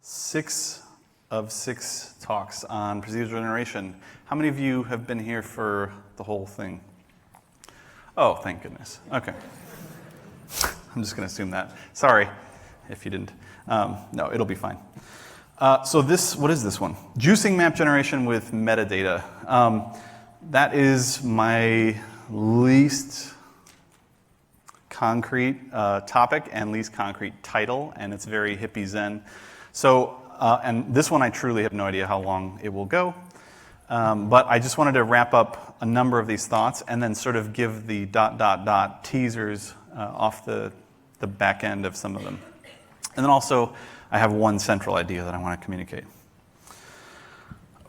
6 of 6 talks on procedural generation. How many of you have been here for the whole thing? Oh, thank goodness. Okay. I'm just going to assume that. Sorry if you didn't. No, it'll be fine. So what is this one? Juicing map generation with metadata. That is my least concrete topic and least concrete title, and it's very hippie zen. So, and this one I truly have no idea how long it will go, but I just wanted to wrap up a number of these thoughts and then sort of give the ... teasers off the back end of some of them. And then also, I have one central idea that I want to communicate.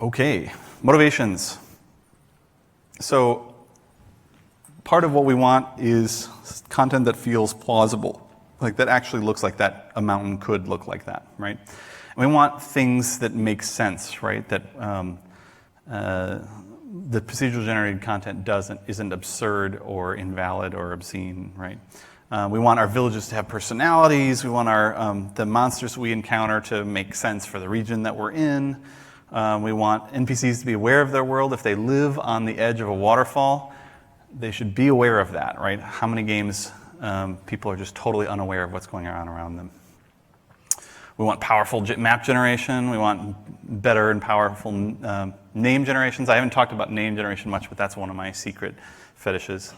Okay, motivations. So, part of what we want is content that feels plausible, like that actually looks like that a mountain could look like that, right? And we want things that make sense, right? That the procedural generated content isn't absurd or invalid or obscene, right? We want our villages to have personalities. We want the monsters we encounter to make sense for the region that we're in. We want NPCs to be aware of their world. If they live on the edge of a waterfall, they should be aware of that, right? How many games people are just totally unaware of what's going on around them? We want powerful map generation. We want better and powerful name generations. I haven't talked about name generation much, but that's one of my secret fetishes.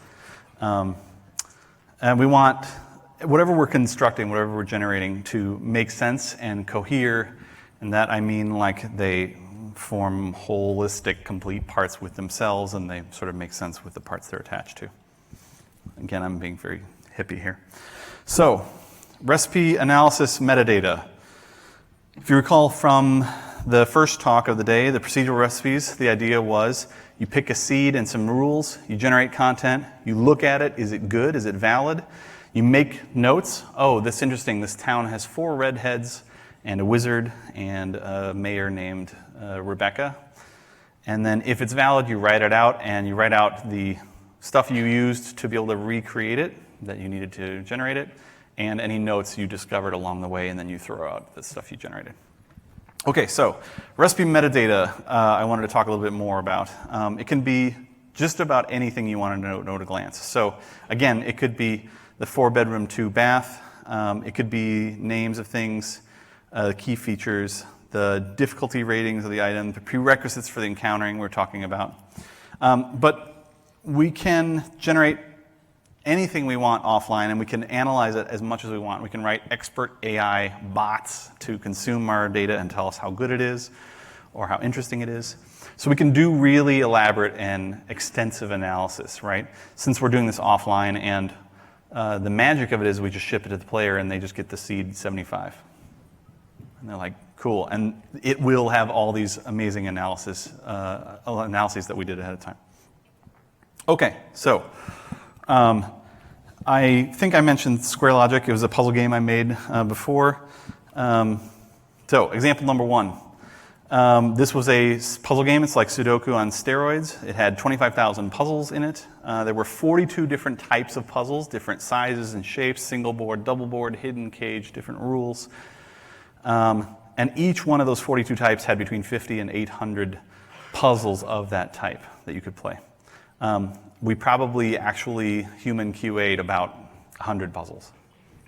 And we want whatever we're constructing, whatever we're generating, to make sense and cohere. And that I mean like they form holistic, complete parts with themselves, and they sort of make sense with the parts they're attached to. Again, I'm being very hippie here. So, recipe analysis metadata. If you recall from the first talk of the day, the procedural recipes, the idea was you pick a seed and some rules, you generate content, you look at it, is it good, is it valid? You make notes, oh, that's interesting, this town has 4 redheads and a wizard and a mayor named Rebecca. And then if it's valid, you write it out, and you write out the stuff you used to be able to recreate it, that you needed to generate it, and any notes you discovered along the way, and then you throw out the stuff you generated. Okay, so recipe metadata I wanted to talk a little bit more about. It can be just about anything you want to know at a glance. So again, it could be the 4-bedroom, 2-bath. It could be names of things, key features, the difficulty ratings of the item, the prerequisites for the encountering we're talking about. But we can generate anything we want offline, and we can analyze it as much as we want. We can write expert AI bots to consume our data and tell us how good it is or how interesting it is. So we can do really elaborate and extensive analysis, right? Since we're doing this offline, and the magic of it is we just ship it to the player and they just get the seed 75. And they're like, cool. And it will have all these amazing analyses that we did ahead of time. Okay, so I think I mentioned Square Logic. It was a puzzle game I made before. So example number 1. This was a puzzle game. It's like Sudoku on steroids. It had 25,000 puzzles in it. There were 42 different types of puzzles, different sizes and shapes, single board, double board, hidden cage, different rules. And each one of those 42 types had between 50 and 800 puzzles of that type that you could play. We probably actually human QA'd about 100 puzzles,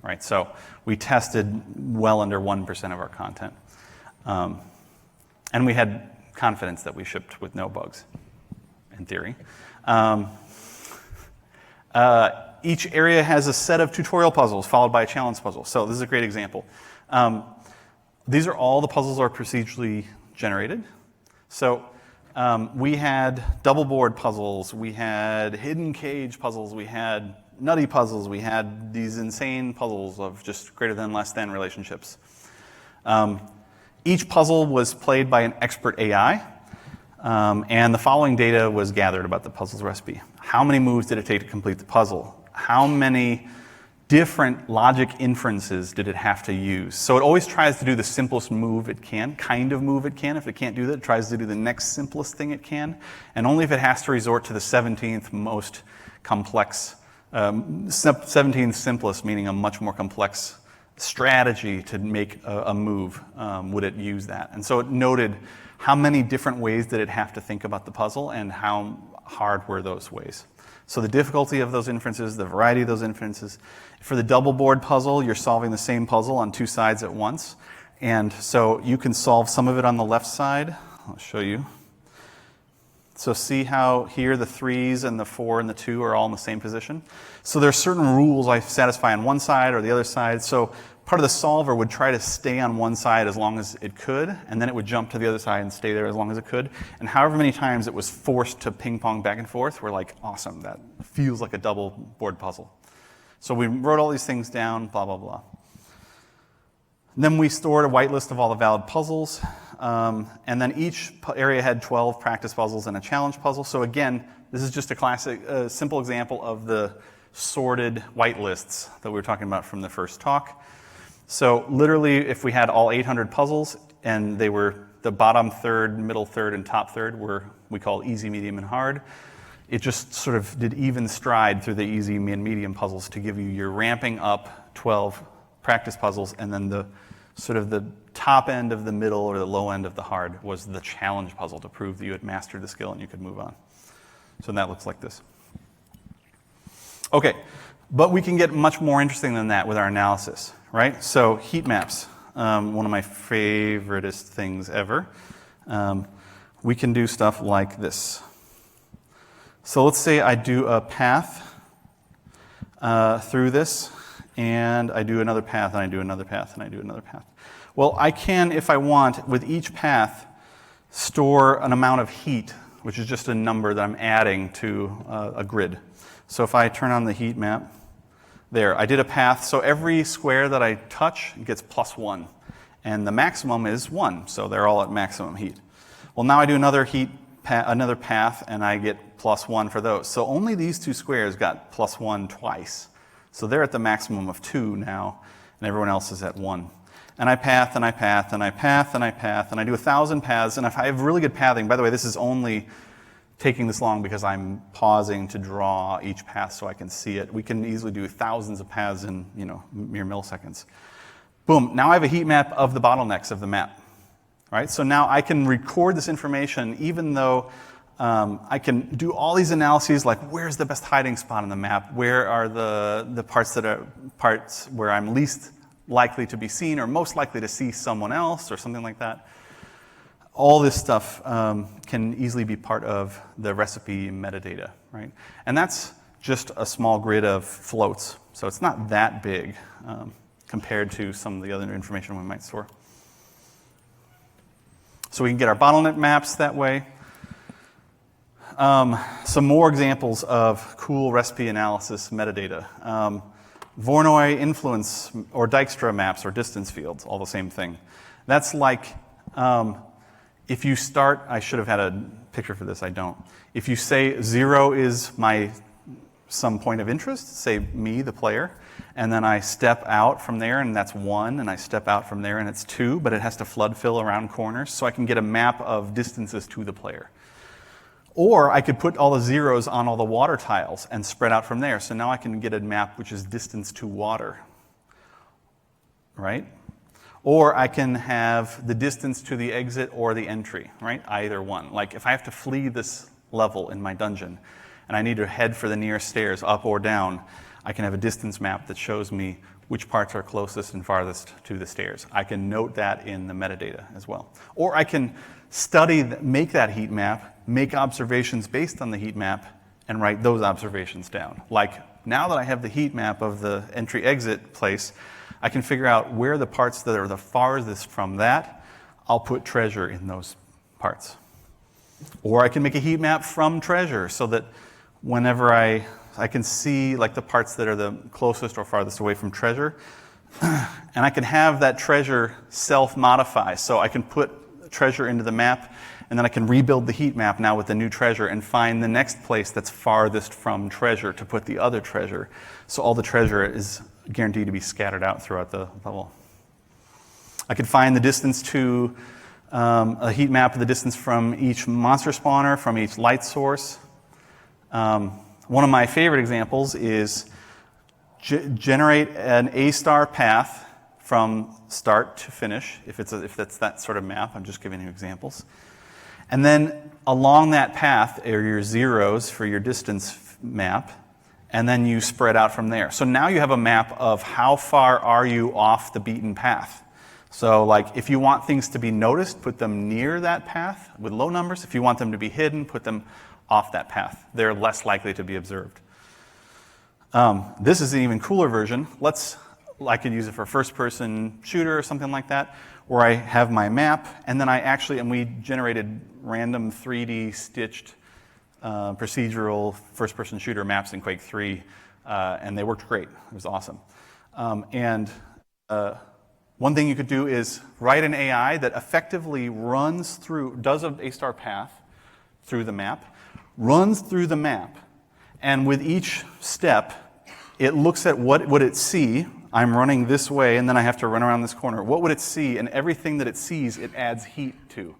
right? So we tested well under 1% of our content. And we had confidence that we shipped with no bugs, in theory. Each area has a set of tutorial puzzles followed by a challenge puzzle. So this is a great example. These are all the puzzles are procedurally generated. So we had double board puzzles, we had hidden cage puzzles, we had nutty puzzles, we had these insane puzzles of just greater than, less than relationships. Each puzzle was played by an expert AI, and the following data was gathered about the puzzle's recipe. How many moves did it take to complete the puzzle? How many different logic inferences did it have to use? So it always tries to do the simplest move it can, kind of move it can. If it can't do that, it tries to do the next simplest thing it can. And only if it has to resort to the 17th most complex, 17th simplest, meaning a much more complex strategy to make a move would it use that. And so it noted how many different ways did it have to think about the puzzle and how hard were those ways. So the difficulty of those inferences, the variety of those inferences. For the double board puzzle, you're solving the same puzzle on two sides at once. And so you can solve some of it on the left side. I'll show you. So see how here the 3s and the 4 and the 2 are all in the same position? So there are certain rules I satisfy on one side or the other side. So part of the solver would try to stay on one side as long as it could, and then it would jump to the other side and stay there as long as it could. And however many times it was forced to ping pong back and forth, we're like, awesome, that feels like a double board puzzle. So we wrote all these things down, blah, blah, blah. And then we stored a whitelist of all the valid puzzles. And then each area had 12 practice puzzles and a challenge puzzle. So again, this is just a classic, simple example of the sorted whitelists that we were talking about from the first talk. So literally, if we had all 800 puzzles, and they were the bottom third, middle third, and top third were we call easy, medium, and hard, it just sort of did even stride through the easy and medium puzzles to give you your ramping up 12 practice puzzles, and then the sort of the top end of the middle or the low end of the hard was the challenge puzzle to prove that you had mastered the skill and you could move on. So that looks like this. Okay, but we can get much more interesting than that with our analysis, right? So heat maps, one of my favoriteest things ever. We can do stuff like this. So let's say I do a path through this, and I do another path, and I do another path, and I do another path. Well, I can, if I want, with each path, store an amount of heat, which is just a number that I'm adding to a grid. So if I turn on the heat map, there, I did a path. So every square that I touch gets +1. And the maximum is 1, so they're all at maximum heat. Well, now I do another another path, and I get +1 for those. So only these two squares got +1 twice. So they're at the maximum of 2 now, and everyone else is at 1. And I path, and I path, and I path, and I path, and I do 1,000 paths. And if I have really good pathing, by the way, this is only taking this long because I'm pausing to draw each path so I can see it. We can easily do thousands of paths in mere milliseconds. Boom, now I have a heat map of the bottlenecks of the map. Right? So now I can record this information even though I can do all these analyses like where's the best hiding spot on the map, where are the parts where I'm least likely to be seen or most likely to see someone else or something like that. All this stuff can easily be part of the recipe metadata, right? And that's just a small grid of floats. So it's not that big compared to some of the other information we might store. So we can get our bottleneck maps that way. Some more examples of cool recipe analysis metadata. Voronoi influence or Dijkstra maps or distance fields, all the same thing. That's like if you start, I should have had a picture for this, I don't. If you say 0 is some point of interest, say me, the player, and then I step out from there and that's 1, and I step out from there and it's 2, but it has to flood fill around corners, so I can get a map of distances to the player. Or I could put all the zeros on all the water tiles and spread out from there. So now I can get a map which is distance to water, right? Or I can have the distance to the exit or the entry, right? Either one. Like if I have to flee this level in my dungeon and I need to head for the nearest stairs, up or down, I can have a distance map that shows me which parts are closest and farthest to the stairs. I can note that in the metadata as well. Or I can make that heat map, make observations based on the heat map, and write those observations down. Like now that I have the heat map of the entry-exit place, I can figure out where the parts that are the farthest from that, I'll put treasure in those parts. Or I can make a heat map from treasure so that whenever I can see like the parts that are the closest or farthest away from treasure, and I can have that treasure self-modify. So I can put treasure into the map, and then I can rebuild the heat map now with the new treasure and find the next place that's farthest from treasure to put the other treasure. So all the treasure is guaranteed to be scattered out throughout the level. I could find the distance to a heat map of the distance from each monster spawner, from each light source. One of my favorite examples is generate an A-star path from start to finish, if that's that sort of map. I'm just giving you examples. And then along that path are your zeros for your distance map, and then you spread out from there. So now you have a map of how far are you off the beaten path. So like if you want things to be noticed, put them near that path with low numbers. If you want them to be hidden, put them off that path. They're less likely to be observed. This is an even cooler version. I could use it for first-person shooter or something like that, where I have my map, and then we generated random 3D stitched procedural first-person shooter maps in Quake 3, and they worked great. It was awesome. One thing you could do is write an AI that effectively does an A-star path through the map, runs through the map, and with each step, it looks at what would it see. I'm running this way, and then I have to run around this corner. What would it see? And everything that it sees, it adds heat to.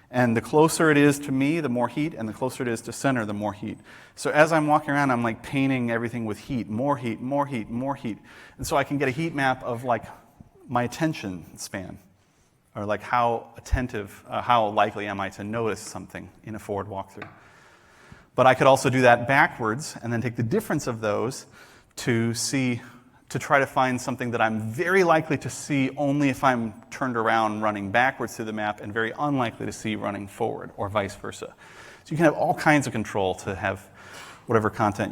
And the closer it is to me, the more heat, and the closer it is to center, the more heat. So as I'm walking around, I'm like painting everything with heat, more heat, more heat, more heat. And so I can get a heat map of like my attention span, or like how attentive, how likely am I to notice something in a forward walkthrough. But I could also do that backwards, and then take the difference of those to try to find something that I'm very likely to see only if I'm turned around running backwards through the map, and very unlikely to see running forward, or vice versa. So you can have all kinds of control to have whatever content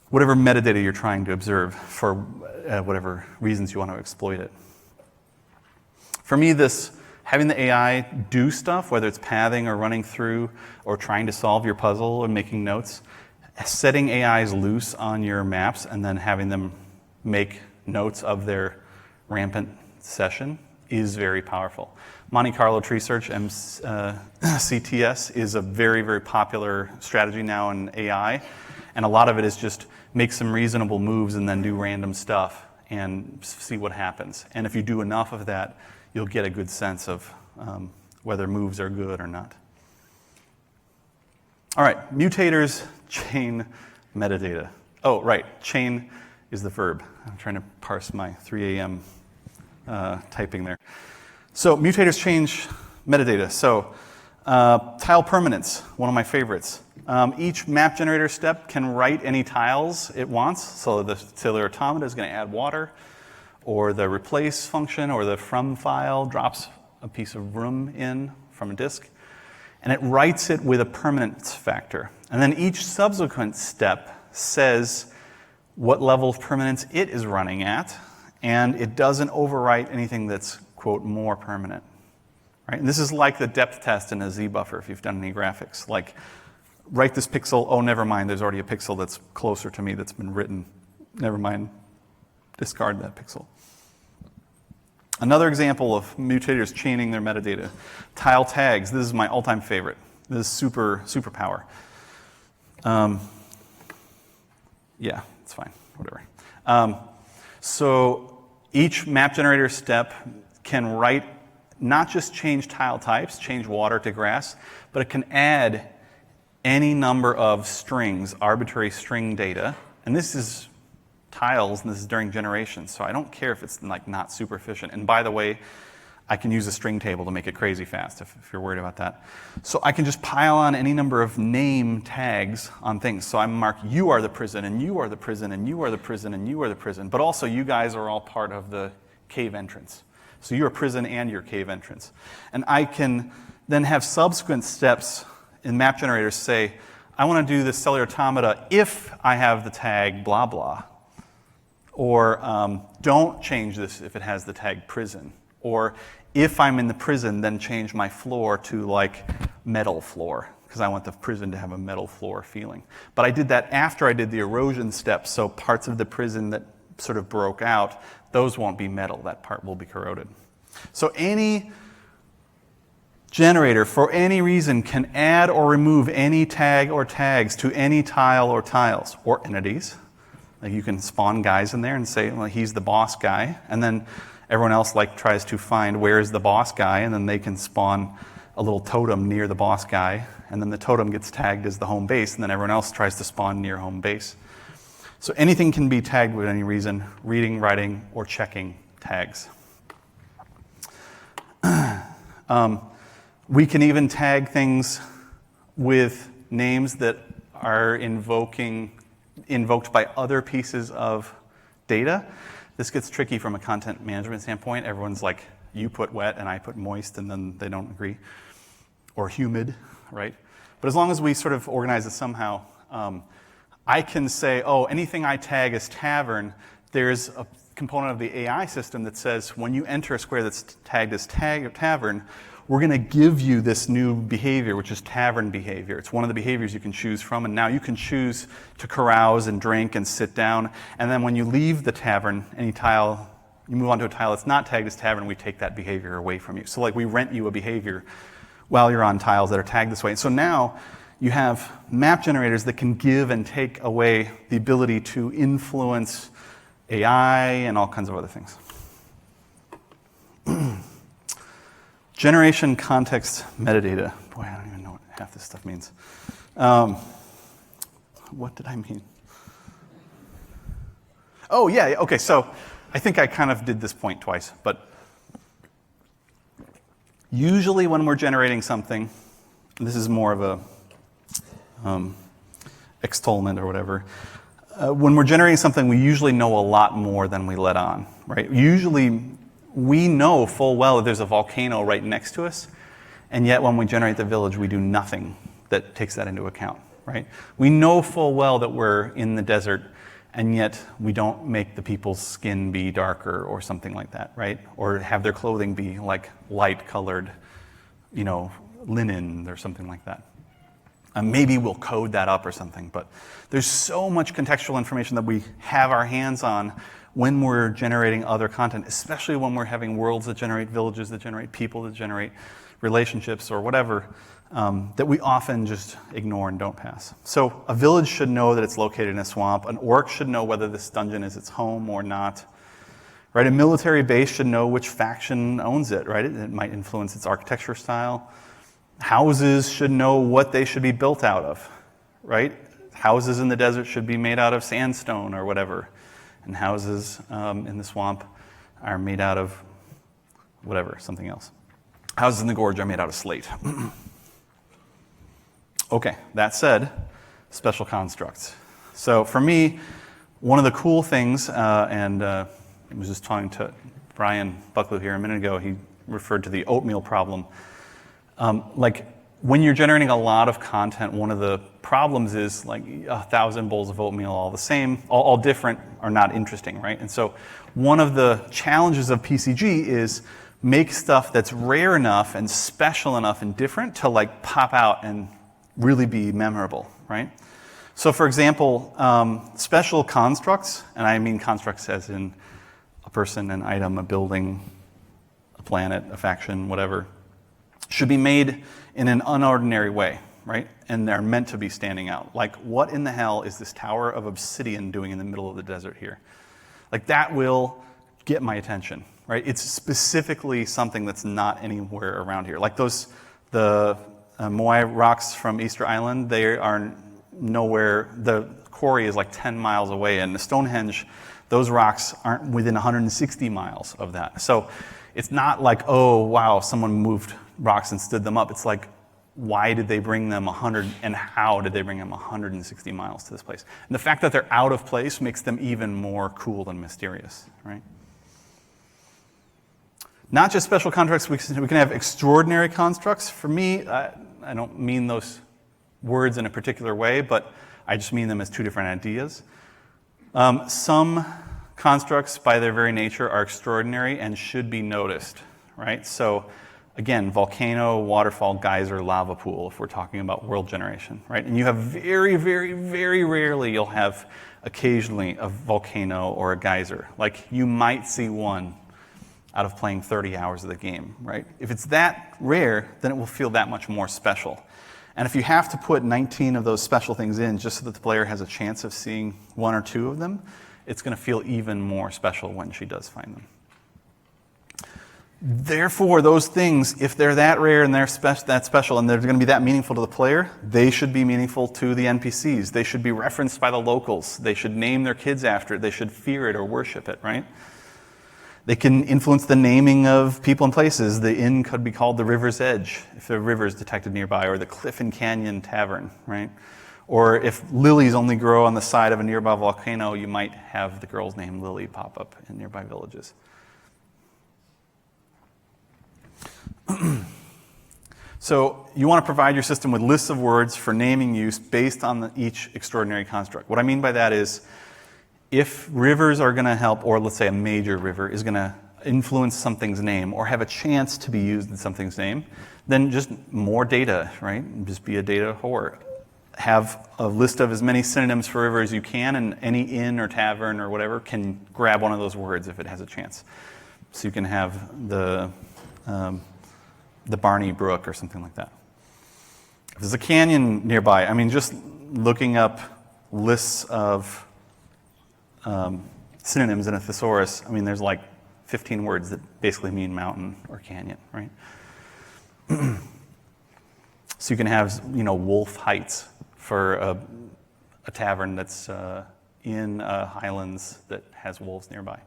whatever metadata you're trying to observe for whatever reasons you want to exploit it. For me, having the AI do stuff, whether it's pathing or running through or trying to solve your puzzle or making notes, setting AIs loose on your maps and then having them make notes of their rampant session is very powerful. Monte Carlo tree search, CTS, is a very, very popular strategy now in AI. And a lot of it is just make some reasonable moves and then do random stuff and see what happens. And if you do enough of that, you'll get a good sense of whether moves are good or not. All right, mutators chain metadata. Oh, right, chain is the verb. I'm trying to parse my 3 a.m. Typing there. So mutators change metadata. So tile permanence, one of my favorites. Each map generator step can write any tiles it wants. So the cellular automata is going to add water, or the replace function or the from file drops a piece of room in from a disk, and it writes it with a permanence factor. And then each subsequent step says what level of permanence it is running at, and it doesn't overwrite anything that's, quote, more permanent. Right? And this is like the depth test in a Z-buffer if you've done any graphics. Like, write this pixel, oh, never mind, there's already a pixel that's closer to me that's been written. Never mind, discard that pixel. Another example of mutators chaining their metadata. Tile tags, this is my all-time favorite. This is superpower. Yeah, it's fine, whatever. So each map generator step can write, not just change tile types, change water to grass, but it can add any number of strings, arbitrary string data. And this is tiles, and this is during generation, so I don't care if it's like not super efficient. And by the way, I can use a string table to make it crazy fast if you're worried about that. So I can just pile on any number of name tags on things. So I mark, you are the prison, and you are the prison, and you are the prison, and you are the prison. But also, you guys are all part of the cave entrance. So you're a prison and your cave entrance. And I can then have subsequent steps in map generators say, I want to do this cellular automata if I have the tag blah blah. Or don't change this if it has the tag prison. Or if I'm in the prison, then change my floor to like metal floor, because I want the prison to have a metal floor feeling. But I did that after I did the erosion steps, so parts of the prison that sort of broke out, those won't be metal, that part will be corroded. So any generator, for any reason, can add or remove any tag or tags to any tile or tiles, or entities. Like you can spawn guys in there and say, well, he's the boss guy, and then everyone else like tries to find where is the boss guy, and then they can spawn a little totem near the boss guy, and then the totem gets tagged as the home base, and then everyone else tries to spawn near home base. So anything can be tagged with any reason, reading, writing, or checking tags. We can even tag things with names that are invoked by other pieces of data. This gets tricky from a content management standpoint. Everyone's like, you put wet and I put moist, and then they don't agree. Or humid, right? But as long as we sort of organize it somehow, I can say, oh, anything I tag as tavern, there's a component of the AI system that says when you enter a square that's tagged as tavern, we're going to give you this new behavior, which is tavern behavior. It's one of the behaviors you can choose from, and now you can choose to carouse and drink and sit down. And then when you leave the tavern, any tile, you move on to a tile that's not tagged as tavern, we take that behavior away from you. So like we rent you a behavior while you're on tiles that are tagged this way. And so now you have map generators that can give and take away the ability to influence AI and all kinds of other things. Generation context metadata. Boy, I don't even know what half this stuff means. What did I mean? Oh, yeah, okay, so I think I kind of did this point twice, but usually when we're generating something, this is more of a extolment or whatever, when we're generating something, we usually know a lot more than we let on, right? Usually, we know full well that there's a volcano right next to us, and yet when we generate the village, we do nothing that takes that into account, right? We know full well that we're in the desert, and yet we don't make the people's skin be darker or something like that, right? Or have their clothing be like light-colored, linen or something like that. Maybe we'll code that up or something, but there's so much contextual information that we have our hands on when we're generating other content, especially when we're having worlds that generate villages, that generate people, that generate relationships or whatever, that we often just ignore and don't pass. So a village should know that it's located in a swamp. An orc should know whether this dungeon is its home or not. Right? A military base should know which faction owns it, right? It might influence its architecture style. Houses should know what they should be built out of, right? Houses in the desert should be made out of sandstone or whatever. And houses in the swamp are made out of whatever, something else. Houses in the gorge are made out of slate. Okay, that said, special constructs. So for me, one of the cool things, and I was just talking to Brian Bucklew here a minute ago, he referred to the oatmeal problem. Like when you're generating a lot of content, one of the problems is like 1,000 bowls of oatmeal all the same, all different, are not interesting, right? And so one of the challenges of PCG is make stuff that's rare enough and special enough and different to like pop out and really be memorable, right? So for example, special constructs, and I mean constructs as in a person, an item, a building, a planet, a faction, whatever, should be made in an unordinary way, right? And they're meant to be standing out. Like, what in the hell is this tower of obsidian doing in the middle of the desert here? Like, that will get my attention, right? It's specifically something that's not anywhere around here. Like the Moai rocks from Easter Island, they are nowhere. The quarry is like 10 miles away, and the Stonehenge, those rocks aren't within 160 miles of that. So it's not like, oh, wow, someone moved rocks and stood them up. It's like, why did they bring them 100, and how did they bring them 160 miles to this place? And the fact that they're out of place makes them even more cool and mysterious, right? Not just special constructs, we can have extraordinary constructs. For me, I don't mean those words in a particular way, but I just mean them as two different ideas. Some constructs, by their very nature, are extraordinary and should be noticed, right? So, again, volcano, waterfall, geyser, lava pool, if we're talking about world generation, right? And you have very, very, very rarely you'll have occasionally a volcano or a geyser. Like, you might see one out of playing 30 hours of the game, right? If it's that rare, then it will feel that much more special. And if you have to put 19 of those special things in just so that the player has a chance of seeing one or two of them, it's going to feel even more special when she does find them. Therefore, those things, if they're that rare and they're that special and they're going to be that meaningful to the player, they should be meaningful to the NPCs. They should be referenced by the locals. They should name their kids after it. They should fear it or worship it, right? They can influence the naming of people and places. The inn could be called the River's Edge if a river is detected nearby, or the Cliff and Canyon Tavern, right? Or if lilies only grow on the side of a nearby volcano, you might have the girl's name Lily pop up in nearby villages. So you want to provide your system with lists of words for naming use based on each extraordinary construct. What I mean by that is, if rivers are going to help, or let's say a major river is going to influence something's name or have a chance to be used in something's name, then just more data, right? Just be a data whore. Have a list of as many synonyms for river as you can, and any inn or tavern or whatever can grab one of those words if it has a chance. So you can have the Barney Brook or something like that. If there's a canyon nearby, I mean, just looking up lists of synonyms in a thesaurus, I mean, there's like 15 words that basically mean mountain or canyon, right? So you can have, Wolf Heights for a tavern that's in highlands that has wolves nearby.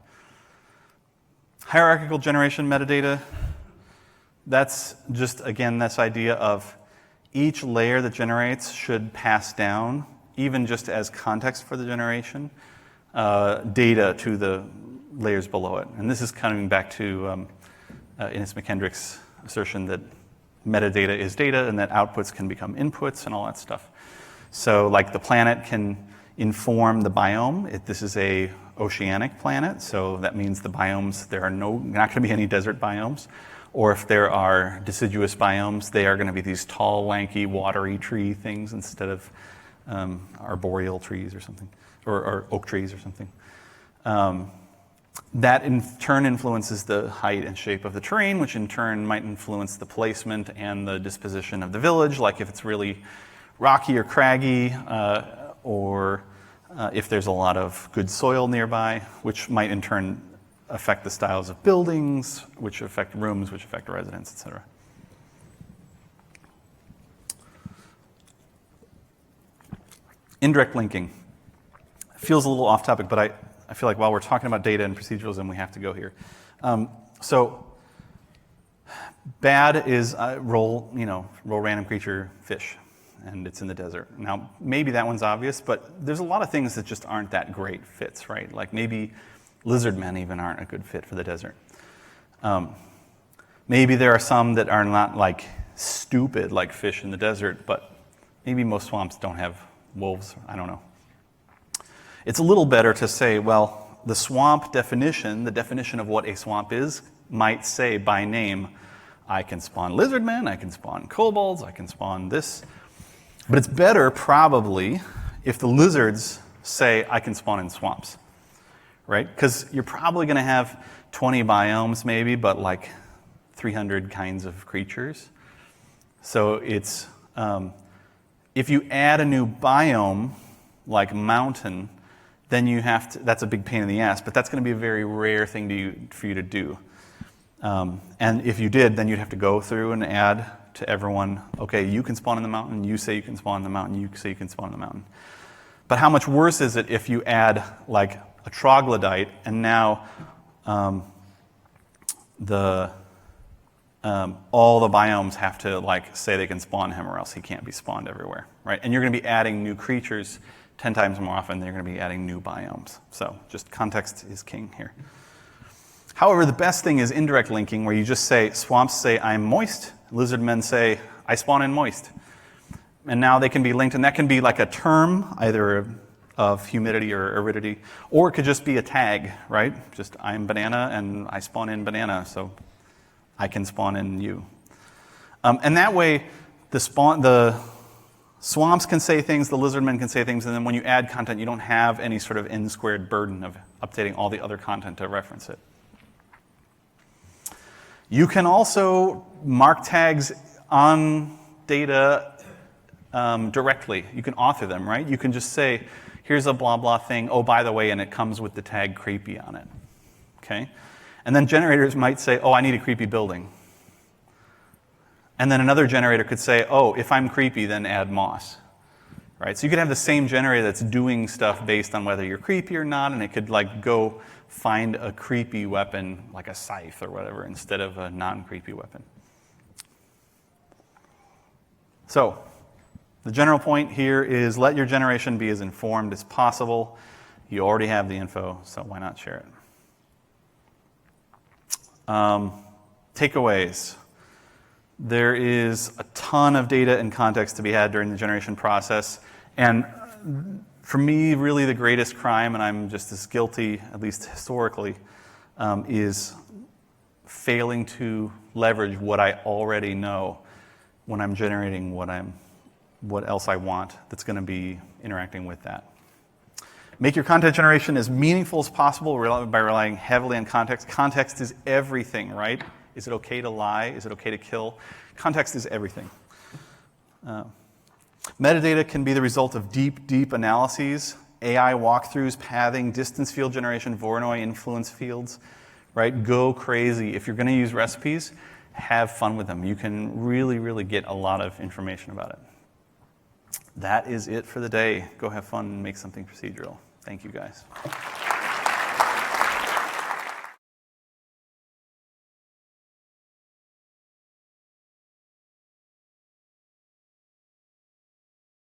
Hierarchical generation metadata, that's just, again, this idea of each layer that generates should pass down, even just as context for the generation, data to the layers below it. And this is coming back to Innes McKendrick's assertion that metadata is data and that outputs can become inputs and all that stuff. So like the planet can inform the biome. This is a oceanic planet, so that means the biomes, there are not going to be any desert biomes. Or if there are deciduous biomes, they are going to be these tall, lanky, watery tree things instead of arboreal trees or something. Or oak trees or something. That in turn influences the height and shape of the terrain, which in turn might influence the placement and the disposition of the village, like if it's really rocky or craggy, or if there's a lot of good soil nearby, which might in turn affect the styles of buildings, which affect rooms, which affect residents, etc. Indirect linking. Feels a little off topic, but I feel like while we're talking about data and proceduralism, we have to go here. So bad is roll random creature fish, and it's in the desert. Now, maybe that one's obvious, but there's a lot of things that just aren't that great fits, right? Like maybe lizard men even aren't a good fit for the desert. Maybe there are some that are not like stupid like fish in the desert, but maybe most swamps don't have wolves. I don't know. It's a little better to say, well, the swamp definition, the definition of what a swamp is, might say by name, I can spawn lizard men, I can spawn kobolds, I can spawn this. But it's better probably if the lizards say I can spawn in swamps, right? Because you're probably going to have 20 biomes maybe, but like 300 kinds of creatures. So it's, if you add a new biome, like mountain, then you have to, that's a big pain in the ass, but that's going to be a very rare thing for you to do. And if you did, then you'd have to go through and add to everyone, okay, you can spawn in the mountain, you say you can spawn in the mountain, you say you can spawn in the mountain. But how much worse is it if you add like a troglodyte and now all the biomes have to like say they can spawn him or else he can't be spawned everywhere, right? And you're going to be adding new creatures 10 times more often, they're going to be adding new biomes. So just context is king here. However, the best thing is indirect linking, where you just say, swamps say, I'm moist. Lizard men say, I spawn in moist. And now they can be linked, and that can be like a term, either of humidity or aridity, or it could just be a tag, right? Just, I'm banana, and I spawn in banana, so I can spawn in you. And that way, the swamps can say things, the lizard men can say things, and then when you add content, you don't have any sort of n-squared burden of updating all the other content to reference it. You can also mark tags on data directly. You can author them, right? You can just say, here's a blah, blah thing. Oh, by the way, and it comes with the tag creepy on it, okay? And then generators might say, oh, I need a creepy building. And then another generator could say, oh, if I'm creepy, then add moss. Right? So you could have the same generator that's doing stuff based on whether you're creepy or not, and it could like go find a creepy weapon, like a scythe or whatever, instead of a non-creepy weapon. So the general point here is let your generation be as informed as possible. You already have the info, so why not share it? Takeaways. There is a ton of data and context to be had during the generation process. And for me, really the greatest crime, and I'm just as guilty, at least historically, is failing to leverage what I already know when I'm generating what else I want that's going to be interacting with that. Make your content generation as meaningful as possible by relying heavily on context. Context is everything, right? Is it okay to lie? Is it okay to kill? Context is everything. Metadata can be the result of deep, deep analyses, AI walkthroughs, pathing, distance field generation, Voronoi influence fields, right? Go crazy. If you're going to use recipes, have fun with them. You can really, really get a lot of information about it. That is it for the day. Go have fun and make something procedural. Thank you, guys.